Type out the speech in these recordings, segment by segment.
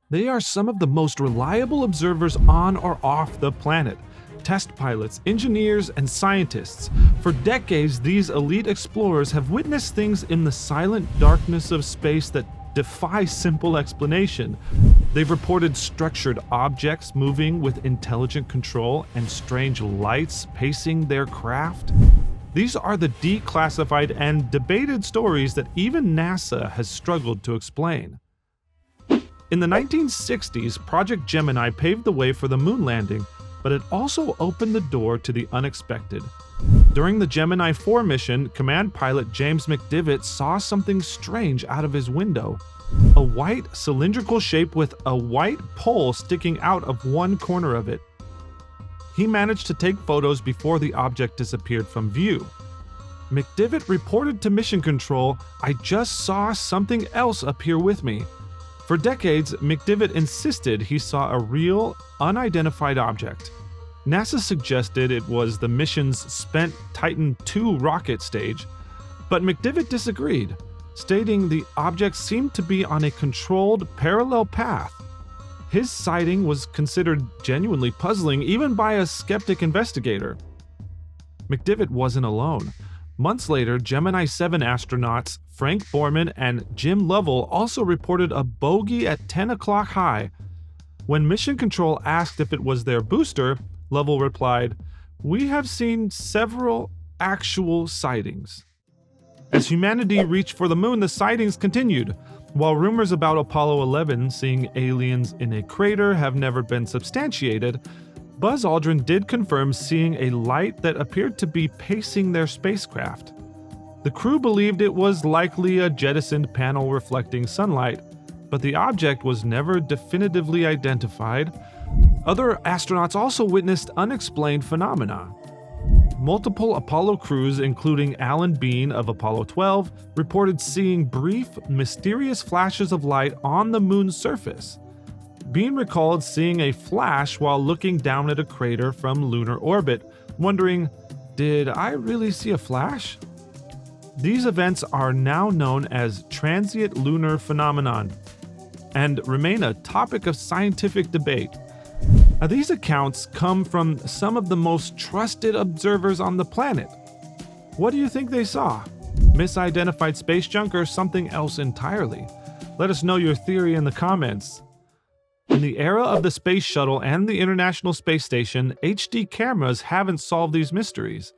They are some of the most reliable observers on or off the planet. Test pilots, engineers, and scientists. For decades, these elite explorers have witnessed things in the silent darkness of space that defy simple explanation. They've reported structured objects moving with intelligent control and strange lights pacing their craft. These are the declassified and debated stories that even NASA has struggled to explain. In the 1960s, Project Gemini paved the way for the moon landing, but it also opened the door to the unexpected. During the Gemini 4 mission, command pilot James McDivitt saw something strange out of his window. A white, cylindrical shape with a white pole sticking out of one corner of it. He managed to take photos before the object disappeared from view. McDivitt reported to Mission Control, "I just saw something else appear with me." For decades, McDivitt insisted he saw a real, unidentified object. NASA suggested it was the mission's spent Titan II rocket stage, but McDivitt disagreed, stating the object seemed to be on a controlled, parallel path. His sighting was considered genuinely puzzling even by a skeptic investigator. McDivitt wasn't alone. Months later, Gemini 7 astronauts Frank Borman and Jim Lovell also reported a bogey at 10 o'clock high. When Mission Control asked if it was their booster, Lovell replied, "We have seen several actual sightings." As humanity reached for the moon, the sightings continued. While rumors about Apollo 11 seeing aliens in a crater have never been substantiated, Buzz Aldrin did confirm seeing a light that appeared to be pacing their spacecraft. The crew believed it was likely a jettisoned panel reflecting sunlight, but the object was never definitively identified. Other astronauts also witnessed unexplained phenomena. Multiple Apollo crews, including Alan Bean of Apollo 12, reported seeing brief, mysterious flashes of light on the moon's surface. Bean recalled seeing a flash while looking down at a crater from lunar orbit, wondering, "Did I really see a flash?" These events are now known as transient lunar phenomenon and remain a topic of scientific debate. Now, these accounts come from some of the most trusted observers on the planet. What do you think they saw? Misidentified space junk or something else entirely? Let us know your theory in the comments. In the era of the Space Shuttle and the International Space Station, HD cameras haven't solved these mysteries.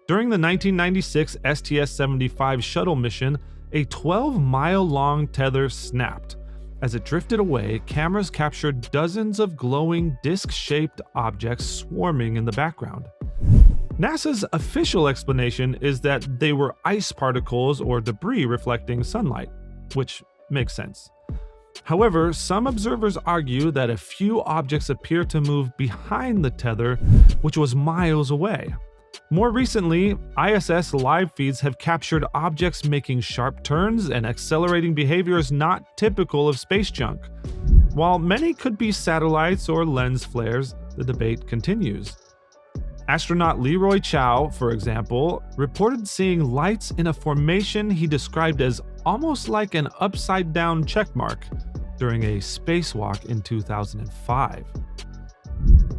During the 1996 STS-75 shuttle mission, a 12-mile-long tether snapped. As it drifted away, cameras captured dozens of glowing disc-shaped objects swarming in the background. NASA's official explanation is that they were ice particles or debris reflecting sunlight, which makes sense. However, some observers argue that a few objects appear to move behind the tether, which was miles away. More recently, ISS live feeds have captured objects making sharp turns and accelerating behaviors not typical of space junk. While many could be satellites or lens flares, the debate continues. Astronaut Leroy Chow, for example, reported seeing lights in a formation he described as almost like an upside-down checkmark during a spacewalk in 2005.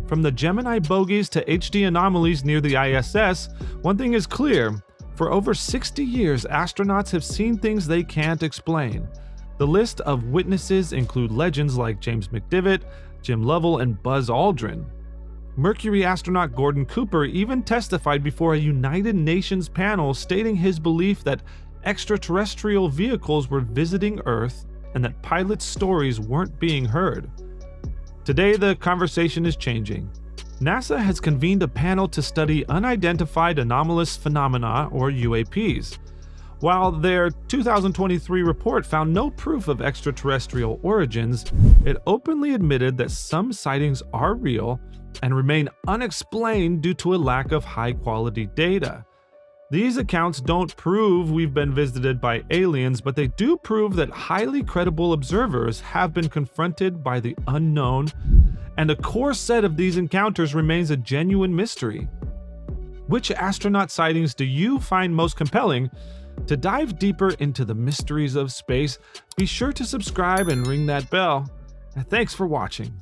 From the Gemini bogies to HD anomalies near the ISS, one thing is clear. For over 60 years, astronauts have seen things they can't explain. The list of witnesses include legends like James McDivitt, Jim Lovell, and Buzz Aldrin. Mercury astronaut Gordon Cooper even testified before a United Nations panel stating his belief that extraterrestrial vehicles were visiting Earth and that pilots' stories weren't being heard. Today, the conversation is changing. NASA has convened a panel to study unidentified anomalous phenomena, or UAPs. While their 2023 report found no proof of extraterrestrial origins, it openly admitted that some sightings are real and remain unexplained due to a lack of high-quality data. These accounts don't prove we've been visited by aliens, but they do prove that highly credible observers have been confronted by the unknown, and a core set of these encounters remains a genuine mystery. Which astronaut sightings do you find most compelling? To dive deeper into the mysteries of space, be sure to subscribe and ring that bell. Thanks for watching.